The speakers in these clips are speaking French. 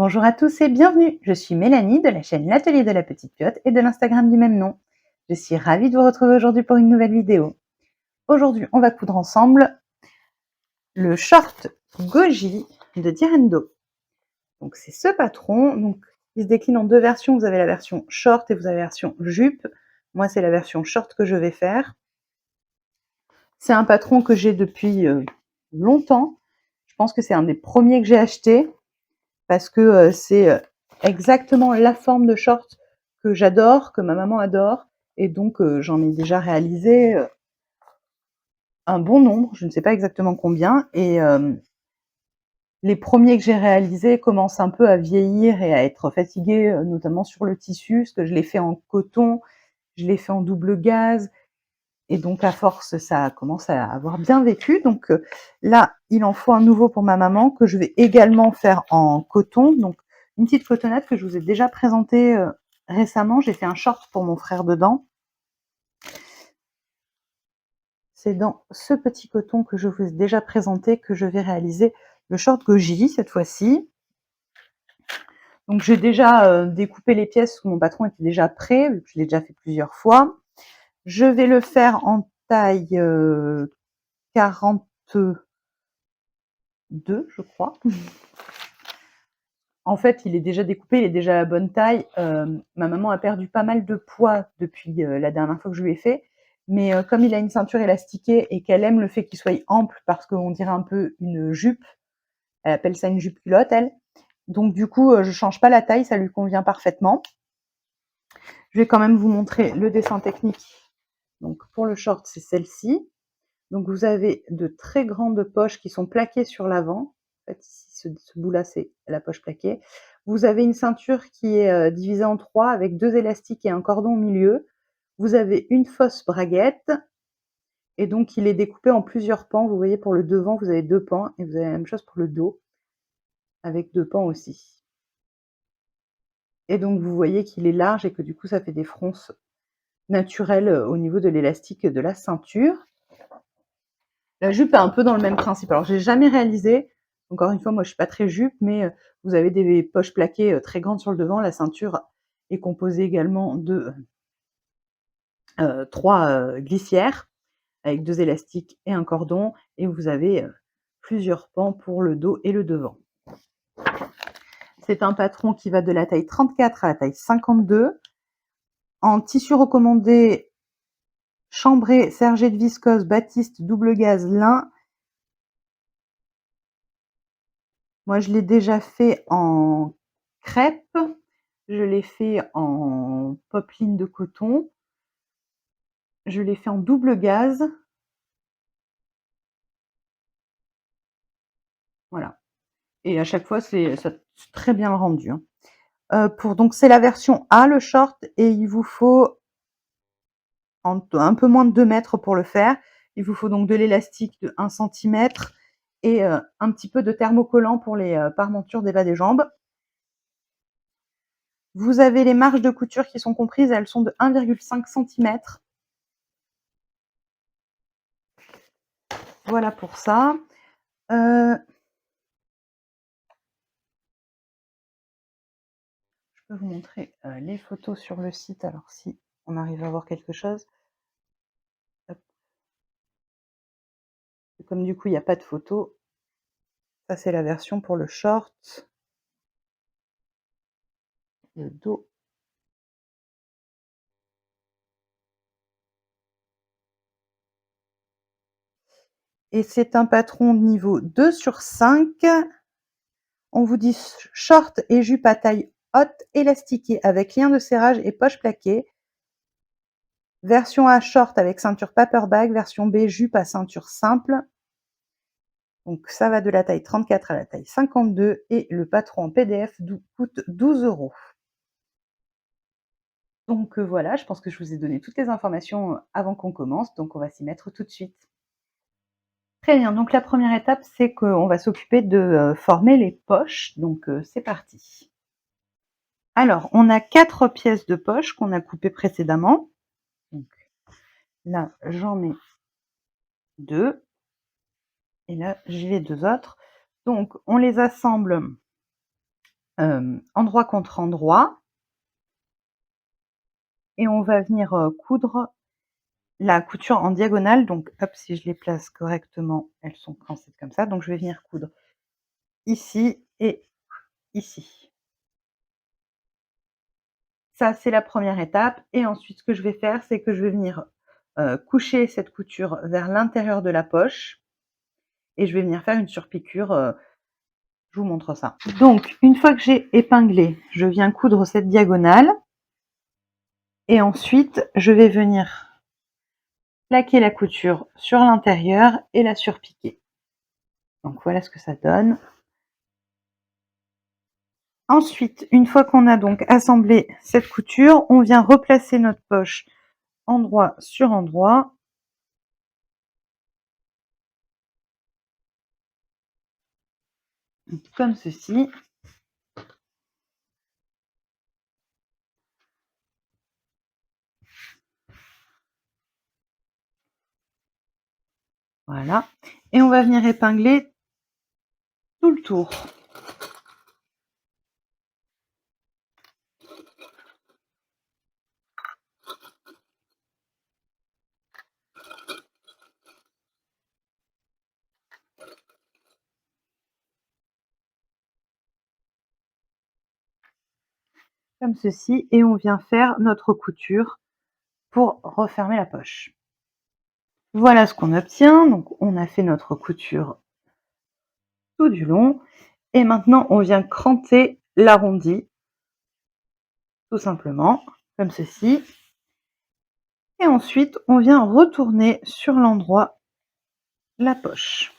Bonjour à tous et bienvenue, je suis Mélanie de la chaîne L'Atelier de la Petite Piote et de l'Instagram du même nom. Je suis ravie de vous retrouver aujourd'hui pour une nouvelle vidéo. Aujourd'hui, on va coudre ensemble le short Goji de Direndo. Donc c'est ce patron, donc il se décline en deux versions, vous avez la version short et vous avez la version jupe. Moi c'est la version short que je vais faire. C'est un patron que j'ai depuis longtemps. Je pense que c'est un des premiers que j'ai acheté parce que c'est exactement la forme de short que j'adore, que ma maman adore, et donc j'en ai déjà réalisé un bon nombre, je ne sais pas exactement combien, et les premiers que j'ai réalisés commencent un peu à vieillir et à être fatigués, notamment sur le tissu, parce que je l'ai fait en coton, je l'ai fait en double gaze, et donc à force ça commence à avoir bien vécu. Donc là il en faut un nouveau pour ma maman que je vais également faire en coton, donc une petite cotonnette que je vous ai déjà présentée récemment. J'ai fait un short pour mon frère dedans. C'est dans ce petit coton que je vous ai déjà présenté que je vais réaliser le short Goji cette fois-ci. Donc j'ai déjà découpé les pièces, mon patron était déjà prêt, vu que je l'ai déjà fait plusieurs fois. Je vais le faire en taille 42, je crois. En fait, il est déjà découpé, il est déjà à la bonne taille. Ma maman a perdu pas mal de poids depuis la dernière fois que je lui ai fait. Mais comme il a une ceinture élastiquée et qu'elle aime le fait qu'il soit ample parce qu'on dirait un peu une jupe, elle appelle ça une jupe culotte, elle. Donc du coup, je change pas la taille, ça lui convient parfaitement. Je vais quand même vous montrer le dessin technique. Donc pour le short, c'est celle-ci. Donc vous avez de très grandes poches qui sont plaquées sur l'avant. En fait, ici, ce bout-là, c'est la poche plaquée. Vous avez une ceinture qui est divisée en trois avec deux élastiques et un cordon au milieu. Vous avez une fausse braguette. Et donc, il est découpé en plusieurs pans. Vous voyez, pour le devant, vous avez deux pans. Et vous avez la même chose pour le dos, avec deux pans aussi. Et donc, vous voyez qu'il est large et que du coup, ça fait des fronces naturelles au niveau de l'élastique de la ceinture. La jupe est un peu dans le même principe. Alors, j'ai jamais réalisé, encore une fois, moi je suis pas très jupe, mais vous avez des poches plaquées très grandes sur le devant. La ceinture est composée également de 3 glissières avec 2 élastiques et un cordon, et vous avez plusieurs pans pour le dos et le devant. C'est un patron qui va de la taille 34 à la taille 52. En tissu recommandé, chambré, sergé de viscose, batiste, double gaze, lin. Moi, je l'ai déjà fait en crêpe, je l'ai fait en popeline de coton, je l'ai fait en double gaze. Voilà. Et à chaque fois, c'est très bien rendu. Donc, c'est la version A, le short, et il vous faut un peu moins de 2 mètres pour le faire. Il vous faut donc de l'élastique de 1 cm et un petit peu de thermocollant pour les parmentures des bas des jambes. Vous avez les marges de couture qui sont comprises, elles sont de 1,5 cm. Voilà pour ça. Je peux vous montrer les photos sur le site, alors si on arrive à voir quelque chose. Hop. Comme du coup il n'y a pas de photos, ça c'est la version pour le short. Le dos. Et c'est un patron niveau 2/5. On vous dit short et jupe à taille haute élastiquée avec lien de serrage et poche plaquée. Version A short avec ceinture paper bag, version B jupe à ceinture simple. Donc ça va de la taille 34 à la taille 52 et le patron en PDF coûte 12 €. Donc voilà, je pense que je vous ai donné toutes les informations avant qu'on commence, donc on va s'y mettre tout de suite. Très bien, donc la première étape, c'est qu'on va s'occuper de former les poches, donc c'est parti. Alors, on a 4 pièces de poche qu'on a coupées précédemment. Donc là, j'en ai 2. Et là, j'ai les 2 autres. Donc, on les assemble endroit contre endroit et on va venir, coudre la couture en diagonale. Donc hop, si je les place correctement, elles sont coincées comme ça, donc je vais venir coudre ici et ici. Ça, c'est la première étape et ensuite ce que je vais faire, c'est que je vais venir, coucher cette couture vers l'intérieur de la poche et je vais venir faire une surpiqûre, je vous montre ça. Donc une fois que j'ai épinglé, je viens coudre cette diagonale et ensuite je vais venir plaquer la couture sur l'intérieur et la surpiquer. Donc voilà ce que ça donne. Ensuite, une fois qu'on a donc assemblé cette couture, on vient replacer notre poche endroit sur endroit. Comme ceci. Voilà. Et on va venir épingler tout le tour. Comme ceci. Et on vient faire notre couture pour refermer la poche. Voilà ce qu'on obtient. Donc on a fait notre couture tout du long. Et maintenant on vient cranter l'arrondi. Tout simplement. Comme ceci. Et ensuite on vient retourner sur l'endroit la poche.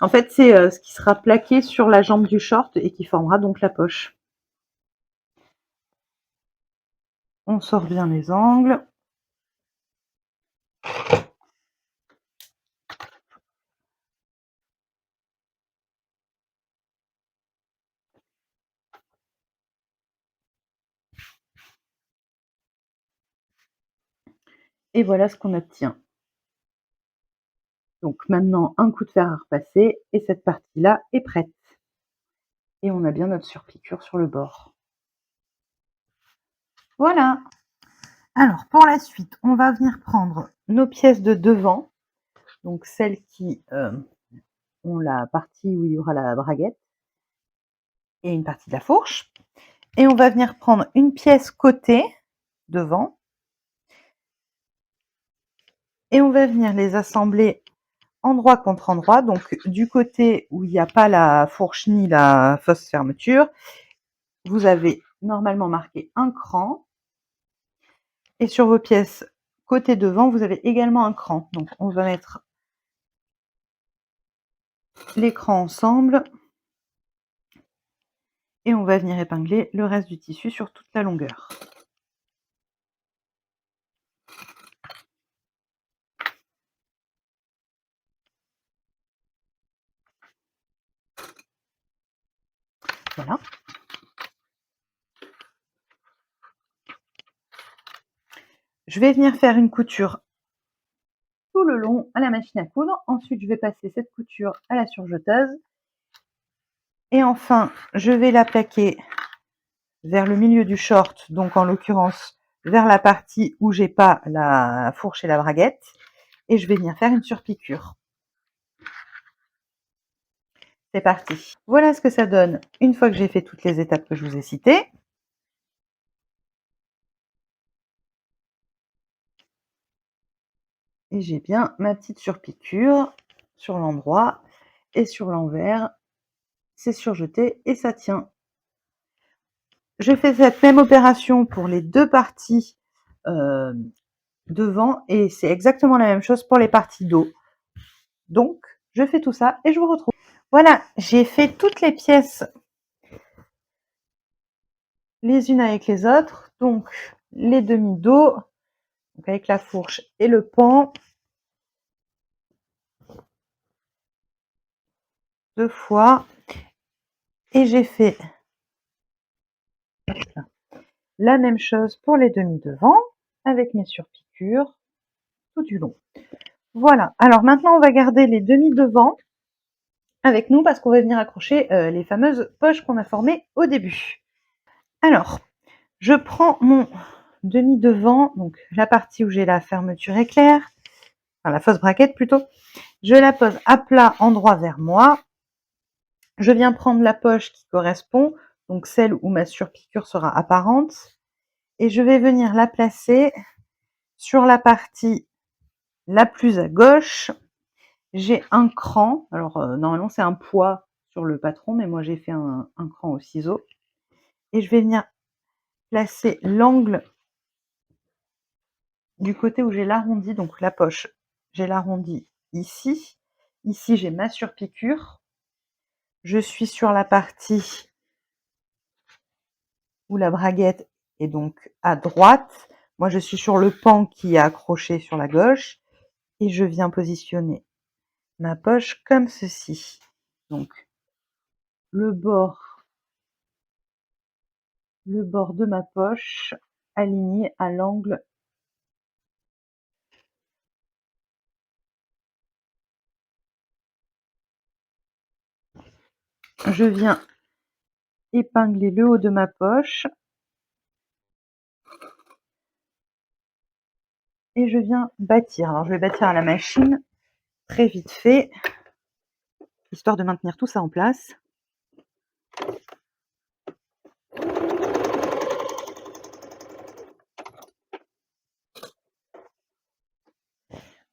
En fait, c'est ce qui sera plaqué sur la jambe du short et qui formera donc la poche. On sort bien les angles. Et voilà ce qu'on obtient. Donc maintenant, un coup de fer à repasser et cette partie-là est prête. Et on a bien notre surpiqûre sur le bord. Voilà. Alors pour la suite, on va venir prendre nos pièces de devant, donc celles qui ont la partie où il y aura la braguette et une partie de la fourche. Et on va venir prendre une pièce côté devant et on va venir les assembler endroit contre endroit, donc du côté où il n'y a pas la fourche ni la fausse fermeture, vous avez normalement marqué un cran. Et sur vos pièces côté devant, vous avez également un cran. Donc on va mettre les crans ensemble et on va venir épingler le reste du tissu sur toute la longueur. Voilà. Je vais venir faire une couture tout le long à la machine à coudre. Ensuite, je vais passer cette couture à la surjeteuse. Et enfin, je vais la plaquer vers le milieu du short, donc en l'occurrence vers la partie où j'ai pas la fourche et la braguette. Et je vais venir faire une surpiqûre. C'est parti. Voilà ce que ça donne une fois que j'ai fait toutes les étapes que je vous ai citées. Et j'ai bien ma petite surpiqûre sur l'endroit et sur l'envers. C'est surjeté et ça tient. Je fais cette même opération pour les deux parties devant et c'est exactement la même chose pour les parties dos. Donc, je fais tout ça et je vous retrouve. Voilà, j'ai fait toutes les pièces les unes avec les autres. Donc, les demi-dos, avec la fourche et le pan. Deux fois. Et j'ai fait la même chose pour les demi-devants avec mes surpiqûres tout du long. Voilà. Alors maintenant, on va garder les demi-devants avec nous parce qu'on va venir accrocher les fameuses poches qu'on a formées au début. Alors, je prends mon demi-devant, donc la partie où j'ai la fermeture éclair, enfin la fausse braguette plutôt, je la pose à plat endroit vers moi. Je viens prendre la poche qui correspond, donc celle où ma surpiqûre sera apparente, et je vais venir la placer sur la partie la plus à gauche. J'ai un cran, alors normalement c'est un poids sur le patron, mais moi j'ai fait un cran au ciseau, et je vais venir placer l'angle du côté où j'ai l'arrondi, donc la poche, j'ai l'arrondi ici. Ici, j'ai ma surpiqûre. Je suis sur la partie où la braguette est donc à droite. Moi, je suis sur le pan qui est accroché sur la gauche. Et je viens positionner ma poche comme ceci. Donc, le bord de ma poche aligné à l'angle. Je viens épingler le haut de ma poche et je viens bâtir. Alors je vais bâtir à la machine très vite fait, histoire de maintenir tout ça en place.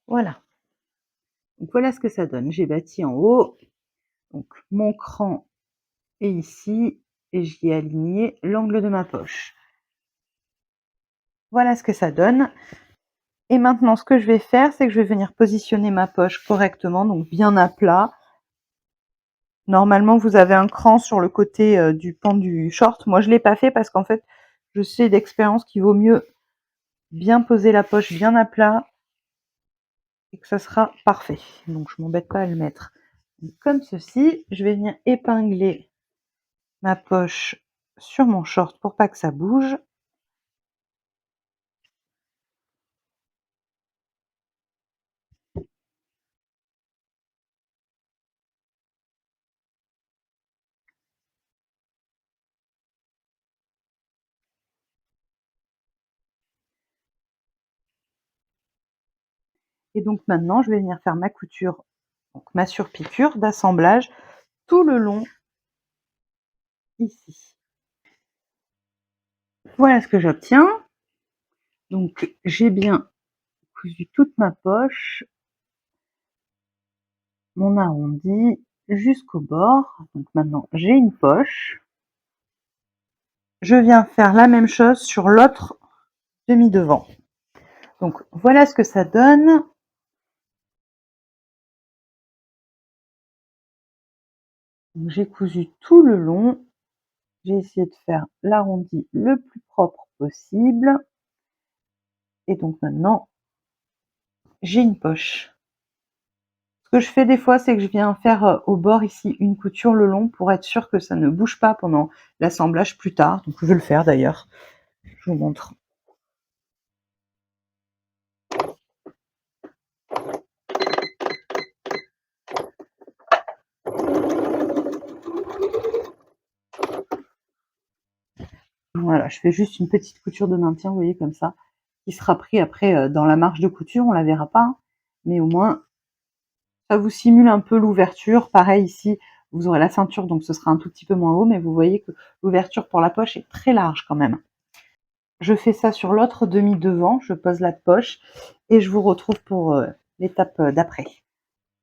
Voilà. Donc voilà ce que ça donne. J'ai bâti en haut. Donc mon cran est ici et j'y ai aligné l'angle de ma poche. Voilà ce que ça donne. Et maintenant, ce que je vais faire, c'est que je vais venir positionner ma poche correctement, donc bien à plat. Normalement, vous avez un cran sur le côté du pan du short. Moi, je ne l'ai pas fait parce qu'en fait, je sais d'expérience qu'il vaut mieux bien poser la poche bien à plat et que ça sera parfait. Donc, je m'embête pas à le mettre. Donc, comme ceci, je vais venir épingler ma poche sur mon short pour pas que ça bouge. Et donc maintenant, je vais venir faire ma couture, donc ma surpiqûre d'assemblage tout le long ici. Voilà ce que j'obtiens. Donc j'ai bien cousu toute ma poche, mon arrondi jusqu'au bord. Donc maintenant j'ai une poche. Je viens faire la même chose sur l'autre demi-devant. Donc voilà ce que ça donne. J'ai cousu tout le long. J'ai essayé de faire l'arrondi le plus propre possible. Et donc maintenant, j'ai une poche. Ce que je fais des fois, c'est que je viens faire au bord ici une couture le long pour être sûr que ça ne bouge pas pendant l'assemblage plus tard. Donc je vais le faire d'ailleurs. Je vous montre. Voilà, je fais juste une petite couture de maintien, vous voyez, comme ça, qui sera pris après dans la marge de couture, on la verra pas, hein, mais au moins, ça vous simule un peu l'ouverture. Pareil ici, vous aurez la ceinture, donc ce sera un tout petit peu moins haut, mais vous voyez que l'ouverture pour la poche est très large quand même. Je fais ça sur l'autre demi-devant, je pose la poche et je vous retrouve pour l'étape d'après.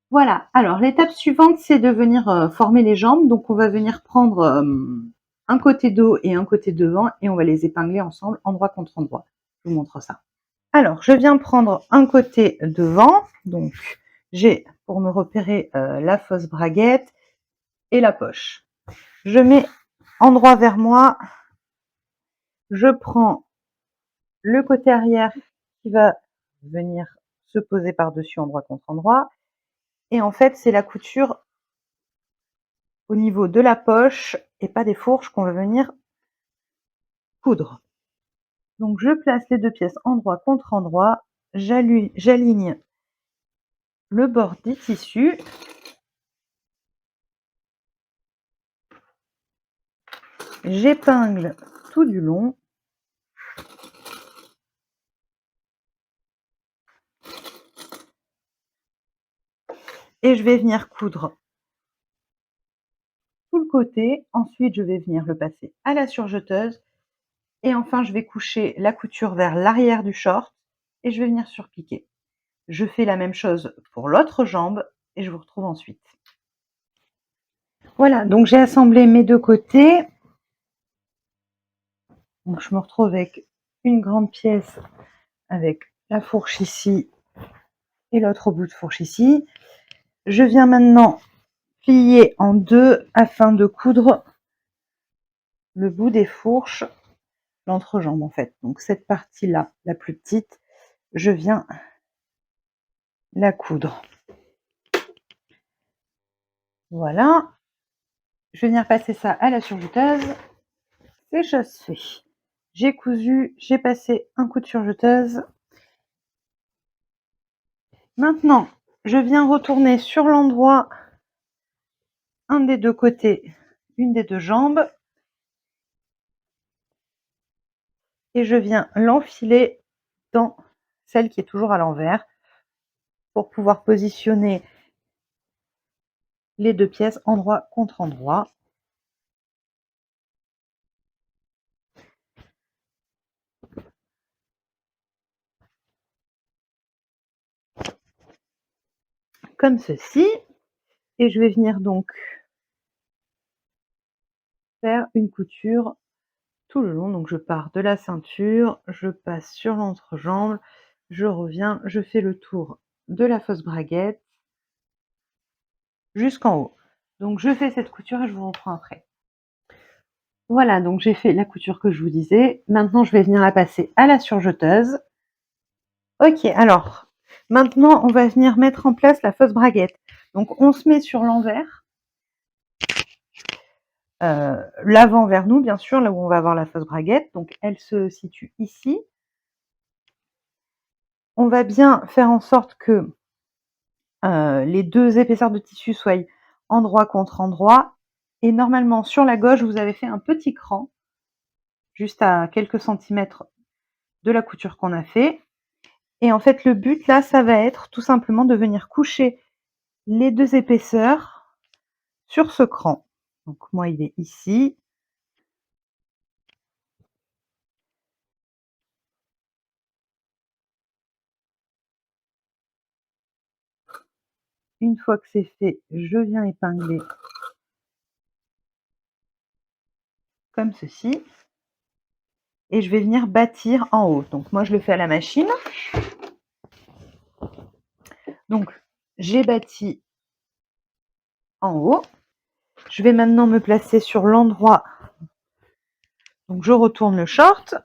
Voilà, alors l'étape suivante, c'est de venir former les jambes. Donc on va venir prendre un côté dos et un côté devant et on va les épingler ensemble, endroit contre endroit. Je vous montre ça. Alors, je viens prendre un côté devant. Donc, j'ai, pour me repérer, la fausse braguette et la poche. Je mets endroit vers moi. Je prends le côté arrière qui va venir se poser par-dessus endroit contre endroit. Et en fait, c'est la couture au niveau de la poche et pas des fourches qu'on va venir coudre. Donc je place les deux pièces endroit contre endroit, j'aligne le bord des tissus J'épingle tout du long. Et je vais venir coudre tout le côté. Ensuite, je vais venir le passer à la surjeteuse. Et enfin, je vais coucher la couture vers l'arrière du short et je vais venir surpiquer. Je fais la même chose pour l'autre jambe et je vous retrouve ensuite. Voilà, donc j'ai assemblé mes deux côtés. Donc, je me retrouve avec une grande pièce avec la fourche ici et l'autre bout de fourche ici. Je viens maintenant plier en deux afin de coudre le bout des fourches, l'entrejambe en fait. Donc cette partie-là, la plus petite, je viens la coudre. Voilà. Je vais venir passer ça à la surjeteuse. C'est chose fait. J'ai cousu, j'ai passé un coup de surjeteuse. Maintenant, je viens retourner sur l'endroit, un des deux côtés, une des deux jambes. Et je viens l'enfiler dans celle qui est toujours à l'envers pour pouvoir positionner les deux pièces endroit contre endroit. Comme ceci. Et je vais venir donc faire une couture tout le long. Donc je pars de la ceinture, je passe sur l'entrejambe, je reviens, je fais le tour de la fausse braguette jusqu'en haut. Donc je fais cette couture et je vous reprends après. Voilà, donc j'ai fait la couture que je vous disais. Maintenant, je vais venir la passer à la surjeteuse. Ok, alors, maintenant, on va venir mettre en place la fausse braguette. Donc, on se met sur l'envers. L'avant vers nous, bien sûr, là où on va avoir la fausse braguette. Donc, elle se situe ici. On va bien faire en sorte que les deux épaisseurs de tissu soient endroit contre endroit. Et normalement, sur la gauche, vous avez fait un petit cran, juste à quelques centimètres de la couture qu'on a fait. Et en fait, le but, là, ça va être tout simplement de venir coucher les deux épaisseurs sur ce cran. Donc, moi, il est ici. Une fois que c'est fait, je viens épingler comme ceci. Et je vais venir bâtir en haut. Donc, moi, je le fais à la machine. Donc, j'ai bâti en haut. Je vais maintenant me placer sur l'endroit. Donc, je retourne le short.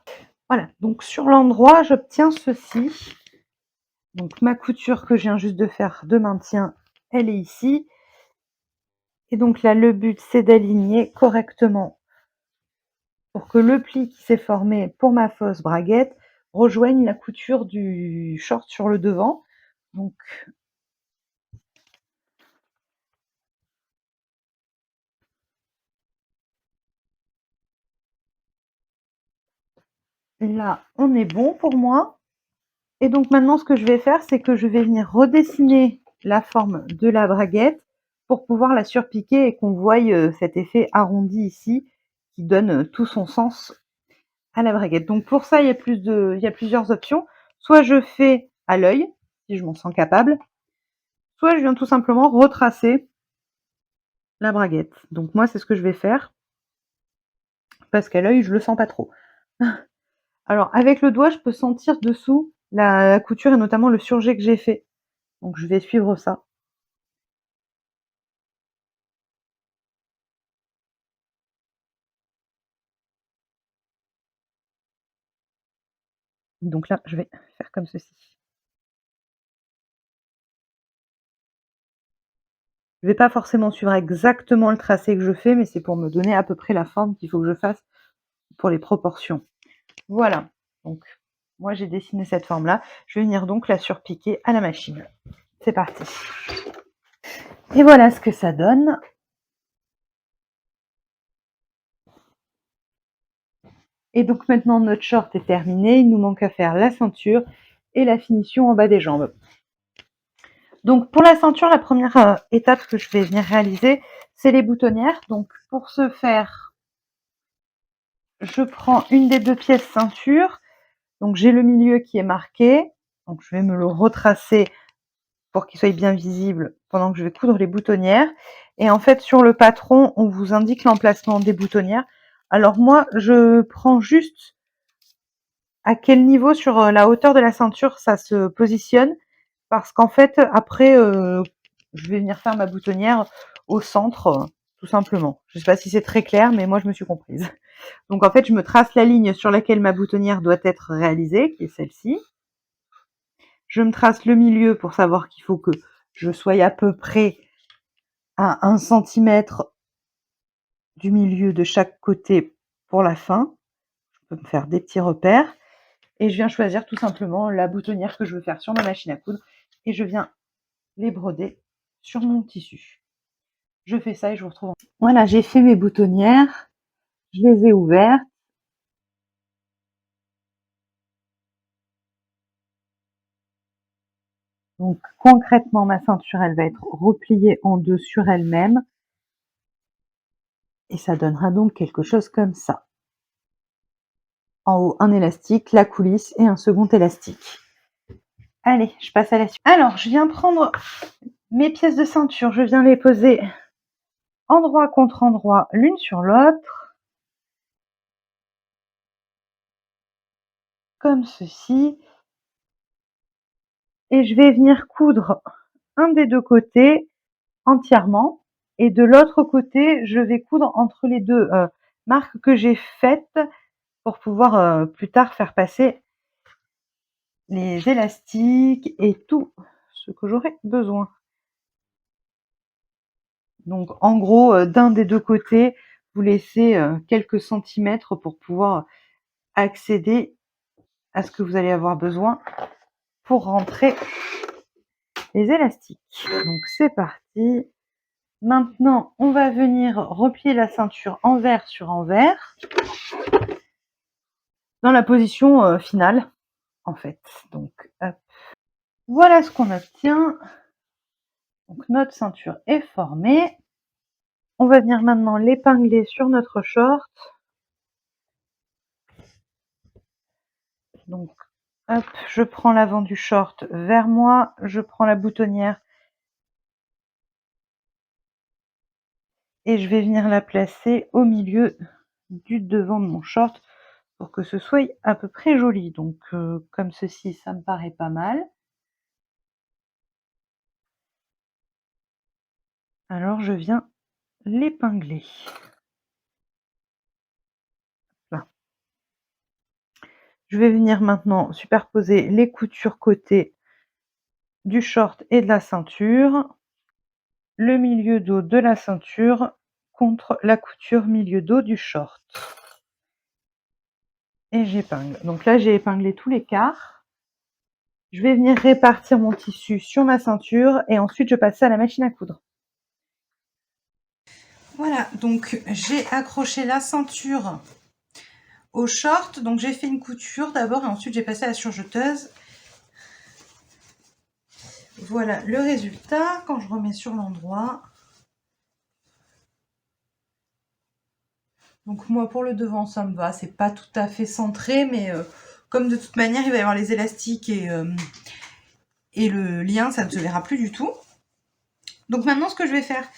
Voilà. Donc, sur l'endroit, j'obtiens ceci. Donc, ma couture que je viens juste de faire de maintien, elle est ici. Et donc là, le but, c'est d'aligner correctement pour que le pli qui s'est formé pour ma fausse braguette rejoigne la couture du short sur le devant. Donc, là, on est bon pour moi. Et donc maintenant, ce que je vais faire, c'est que je vais venir redessiner la forme de la braguette pour pouvoir la surpiquer et qu'on voie cet effet arrondi ici qui donne tout son sens à la braguette. Donc pour ça, il y a plusieurs options. Soit je fais à l'œil, si je m'en sens capable, soit je viens tout simplement retracer la braguette. Donc moi, c'est ce que je vais faire, parce qu'à l'œil, je le sens pas trop. Alors avec le doigt, je peux sentir dessous la couture et notamment le surjet que j'ai fait. Donc je vais suivre ça. Donc là, je vais faire comme ceci. Je ne vais pas forcément suivre exactement le tracé que je fais, mais c'est pour me donner à peu près la forme qu'il faut que je fasse pour les proportions. Voilà. Donc moi, j'ai dessiné cette forme-là. Je vais venir donc la surpiquer à la machine. C'est parti. Et voilà ce que ça donne. Et donc maintenant notre short est terminé, il nous manque à faire la ceinture et la finition en bas des jambes. Donc pour la ceinture, la première étape que je vais venir réaliser, c'est les boutonnières. Donc pour ce faire, je prends une des deux pièces ceinture. Donc j'ai le milieu qui est marqué, donc je vais me le retracer pour qu'il soit bien visible pendant que je vais coudre les boutonnières. Et en fait sur le patron, on vous indique l'emplacement des boutonnières. Alors moi, je prends juste à quel niveau sur la hauteur de la ceinture ça se positionne, parce qu'en fait après je vais venir faire ma boutonnière au centre, tout simplement. Je ne sais pas si c'est très clair, mais moi je me suis comprise. Donc en fait je me trace la ligne sur laquelle ma boutonnière doit être réalisée, qui est celle-ci. Je me trace le milieu pour savoir qu'il faut que je sois à peu près à 1 centimètre du milieu de chaque côté pour la fin. Je peux me faire des petits repères. Et je viens choisir tout simplement la boutonnière que je veux faire sur ma machine à coudre. Et je viens les broder sur mon tissu. Je fais ça et je vous retrouve. Voilà, j'ai fait mes boutonnières. Je les ai ouvertes. Donc concrètement, ma ceinture, elle va être repliée en deux sur elle-même. Et ça donnera donc quelque chose comme ça. En haut, un élastique, la coulisse et un second élastique. Allez, je passe à la suite. Alors, je viens prendre mes pièces de ceinture, je viens les poser endroit contre endroit, l'une sur l'autre, comme ceci. Et je vais venir coudre un des deux côtés entièrement. Et de l'autre côté, je vais coudre entre les deux marques que j'ai faites pour pouvoir plus tard faire passer les élastiques et tout ce que j'aurai besoin. Donc en gros, d'un des deux côtés, vous laissez quelques centimètres pour pouvoir accéder à ce que vous allez avoir besoin pour rentrer les élastiques. Donc c'est parti. Maintenant, on va venir replier la ceinture envers sur envers dans la position finale, en fait. Donc, hop. Voilà ce qu'on obtient. Donc, notre ceinture est formée. On va venir maintenant l'épingler sur notre short. Donc, hop, je prends l'avant du short vers moi, je prends la boutonnière et je vais venir la placer au milieu du devant de mon short pour que ce soit à peu près joli. Donc comme ceci, ça me paraît pas mal. Alors je viens l'épingler. Là. Je vais venir maintenant superposer les coutures côté du short et de la ceinture, le milieu dos de la ceinture contre la couture milieu dos du short. Et j'épingle. Donc là, j'ai épinglé tous les quarts. Je vais venir répartir mon tissu sur ma ceinture et ensuite je passe ça à la machine à coudre. Voilà, donc j'ai accroché la ceinture au short. Donc j'ai fait une couture d'abord et ensuite j'ai passé à la surjeteuse. Voilà le résultat quand je remets sur l'endroit. Donc moi pour le devant ça me va, c'est pas tout à fait centré, mais comme de toute manière il va y avoir les élastiques et le lien, ça ne se verra plus du tout. Donc maintenant ce que je vais faire,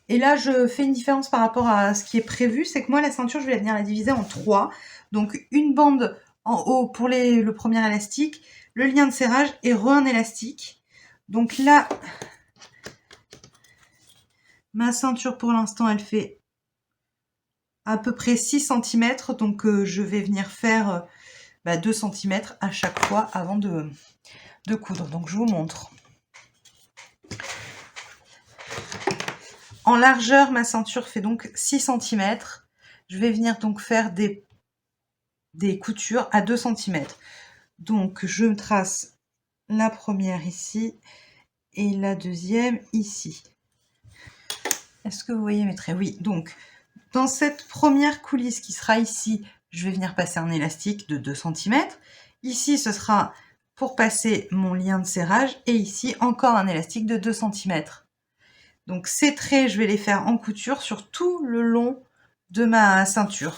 et là je fais une différence par rapport à ce qui est prévu, c'est que moi la ceinture je vais venir la diviser en 3. Donc une bande en haut pour le premier élastique, le lien de serrage et un élastique. Donc là, ma ceinture pour l'instant elle fait à peu près 6 cm, donc je vais venir faire 2 cm à chaque fois avant de coudre. Donc je vous montre. En largeur, ma ceinture fait donc 6 cm. Je vais venir donc faire des coutures à 2 cm. Donc je trace la première ici et la deuxième ici. Est-ce que vous voyez mes traits? Oui, donc dans cette première coulisse qui sera ici, je vais venir passer un élastique de 2 cm. Ici, ce sera pour passer mon lien de serrage et ici, encore un élastique de 2 cm. Donc ces traits, je vais les faire en couture sur tout le long de ma ceinture.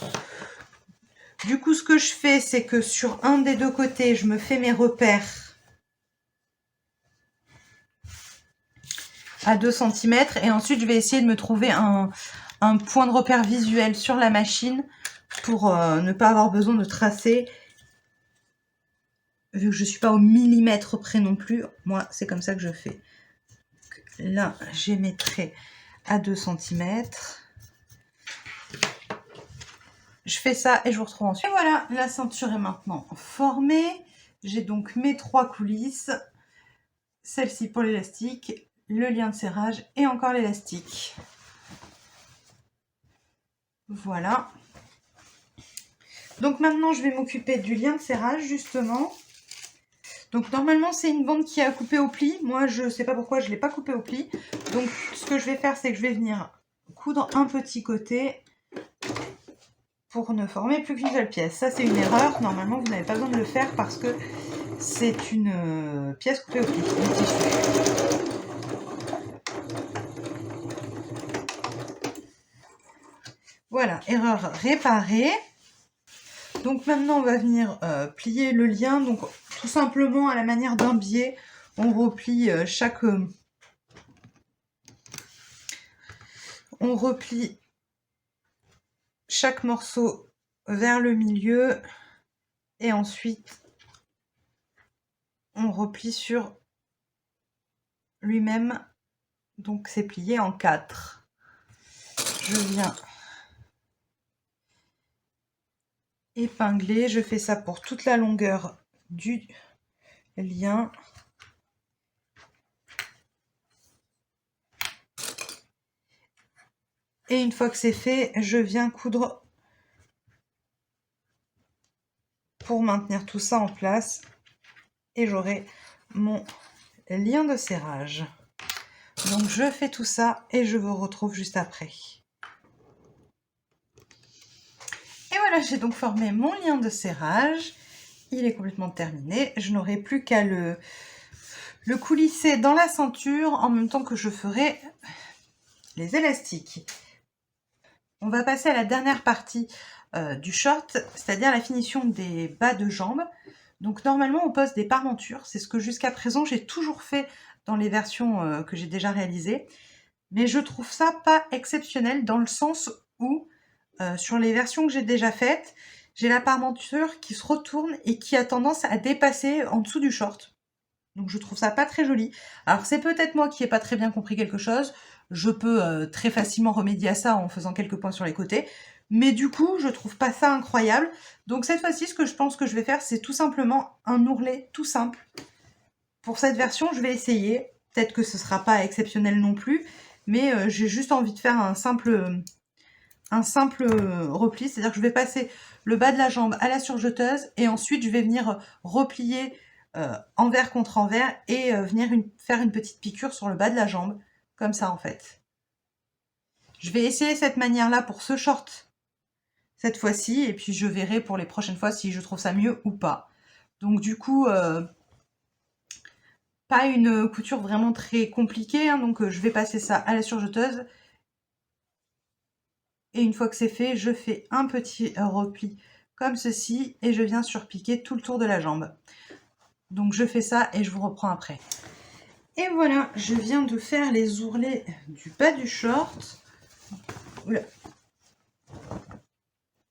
Du coup, ce que je fais, c'est que sur un des deux côtés, je me fais mes repères à 2 cm et ensuite, je vais essayer de me trouver un point de repère visuel sur la machine pour ne pas avoir besoin de tracer. Vu que je ne suis pas au millimètre près non plus, moi, c'est comme ça que je fais. Là, j'ai mes traits à 2 cm. Je fais ça et je vous retrouve ensuite. Et voilà, la ceinture est maintenant formée. J'ai donc mes 3 coulisses. Celle-ci pour l'élastique, le lien de serrage et encore l'élastique. Voilà. Donc maintenant, je vais m'occuper du lien de serrage, justement. Donc normalement, c'est une bande qui a coupé au pli. Moi, je ne sais pas pourquoi je ne l'ai pas coupé au pli. Donc ce que je vais faire, c'est que je vais venir coudre un petit côté pour ne former plus qu'une seule pièce. Ça, c'est une erreur. Normalement, vous n'avez pas besoin de le faire parce que c'est une pièce coupée au pli, le tissu. Voilà, erreur réparée. Donc maintenant, on va venir plier le lien. Donc tout simplement, à la manière d'un biais, on replie chaque morceau vers le milieu et ensuite on replie sur lui-même. Donc c'est plié en 4. Je viens épingler, je fais ça pour toute la longueur du lien. Et une fois que c'est fait, je viens coudre pour maintenir tout ça en place et j'aurai mon lien de serrage. Donc je fais tout ça et je vous retrouve juste après. Et voilà, j'ai donc formé mon lien de serrage. Il est complètement terminé. Je n'aurai plus qu'à le coulisser dans la ceinture en même temps que je ferai les élastiques. On va passer à la dernière partie du short, c'est-à-dire la finition des bas de jambes. Donc normalement on pose des parmentures, c'est ce que jusqu'à présent j'ai toujours fait dans les versions que j'ai déjà réalisées. Mais je trouve ça pas exceptionnel dans le sens où sur les versions que j'ai déjà faites, j'ai la parmenture qui se retourne et qui a tendance à dépasser en dessous du short. Donc je trouve ça pas très joli. Alors c'est peut-être moi qui n'ai pas très bien compris quelque chose. Je peux très facilement remédier à ça en faisant quelques points sur les côtés. Mais du coup, je trouve pas ça incroyable. Donc cette fois-ci, ce que je pense que je vais faire, c'est tout simplement un ourlet tout simple. Pour cette version, je vais essayer. Peut-être que ce sera pas exceptionnel non plus. Mais j'ai juste envie de faire un simple repli. C'est-à-dire que je vais passer le bas de la jambe à la surjeteuse. Et ensuite, je vais venir replier envers contre envers et venir faire une petite piqûre sur le bas de la jambe, comme ça en fait. Je vais essayer cette manière-là pour ce short cette fois-ci, et puis je verrai pour les prochaines fois si je trouve ça mieux ou pas. Donc du coup, pas une couture vraiment très compliquée, hein, donc je vais passer ça à la surjeteuse. Et une fois que c'est fait, je fais un petit repli comme ceci, et je viens surpiquer tout le tour de la jambe. Donc je fais ça et je vous reprends après. Et voilà, je viens de faire les ourlets du bas du short. Oula.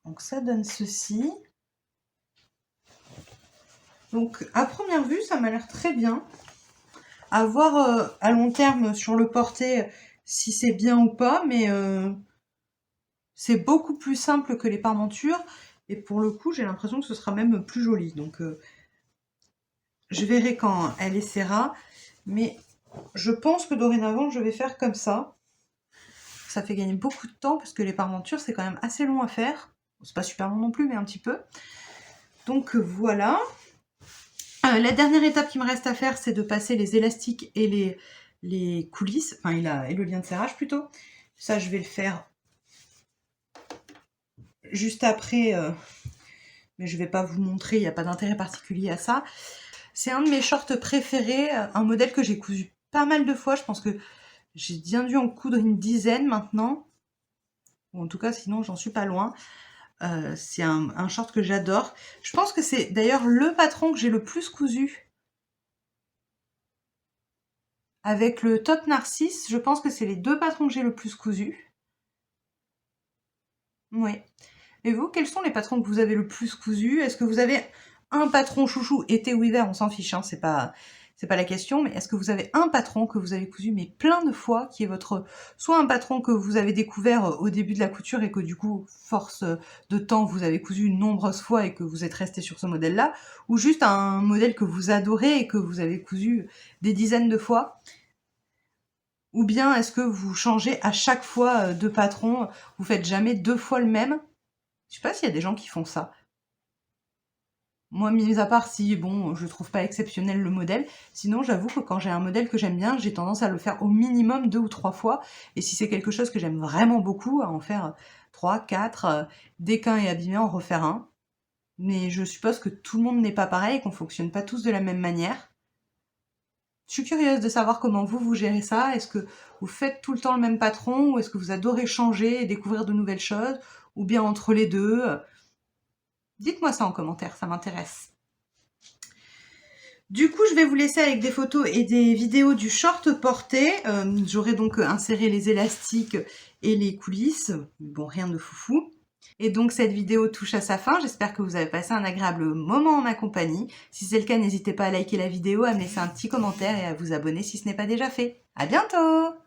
Donc ça donne ceci. Donc à première vue, ça m'a l'air très bien. À voir à long terme sur le porté si c'est bien ou pas, mais c'est beaucoup plus simple que les parmentures. Et pour le coup, j'ai l'impression que ce sera même plus joli. Donc je verrai quand elle essaiera. Mais je pense que dorénavant, je vais faire comme ça. Ça fait gagner beaucoup de temps parce que les parmentures, c'est quand même assez long à faire. C'est pas super long non plus, mais un petit peu. Donc voilà. La dernière étape qui me reste à faire, c'est de passer les élastiques et les coulisses, enfin et le lien de serrage plutôt. Ça, je vais le faire juste après mais je vais pas vous montrer, il n'y a pas d'intérêt particulier à ça. C'est un de mes shorts préférés, un modèle que j'ai cousu pas mal de fois, je pense que j'ai bien dû en coudre une dizaine maintenant, ou en tout cas sinon j'en suis pas loin. C'est un short que j'adore. Je pense que c'est d'ailleurs le patron que j'ai le plus cousu. Avec le top Narcisse, je pense que c'est les 2 patrons que j'ai le plus cousu. Oui. Et vous, quels sont les patrons que vous avez le plus cousu? Est-ce que vous avez un patron chouchou, été ou hiver, on s'en fiche, hein, c'est pas la question, mais est-ce que vous avez un patron que vous avez cousu mais plein de fois, qui est votre, soit un patron que vous avez découvert au début de la couture et que du coup, force de temps, vous avez cousu une nombreuse fois et que vous êtes resté sur ce modèle-là, ou juste un modèle que vous adorez et que vous avez cousu des dizaines de fois? Ou bien est-ce que vous changez à chaque fois de patron, vous faites jamais 2 fois le même? Je sais pas s'il y a des gens qui font ça. Moi, mis à part si, bon, je trouve pas exceptionnel le modèle, sinon j'avoue que quand j'ai un modèle que j'aime bien, j'ai tendance à le faire au minimum 2 ou 3 fois, et si c'est quelque chose que j'aime vraiment beaucoup, à en faire 3, 4, dès qu'un est abîmé, en refaire un. Mais je suppose que tout le monde n'est pas pareil, et qu'on fonctionne pas tous de la même manière. Je suis curieuse de savoir comment vous gérez ça. Est-ce que vous faites tout le temps le même patron, ou est-ce que vous adorez changer et découvrir de nouvelles choses, ou bien entre les deux? Dites-moi ça en commentaire, ça m'intéresse. Du coup, je vais vous laisser avec des photos et des vidéos du short porté. J'aurai donc inséré les élastiques et les coulisses. Bon, rien de foufou. Et donc, cette vidéo touche à sa fin. J'espère que vous avez passé un agréable moment en ma compagnie. Si c'est le cas, n'hésitez pas à liker la vidéo, à me laisser un petit commentaire et à vous abonner si ce n'est pas déjà fait. À bientôt!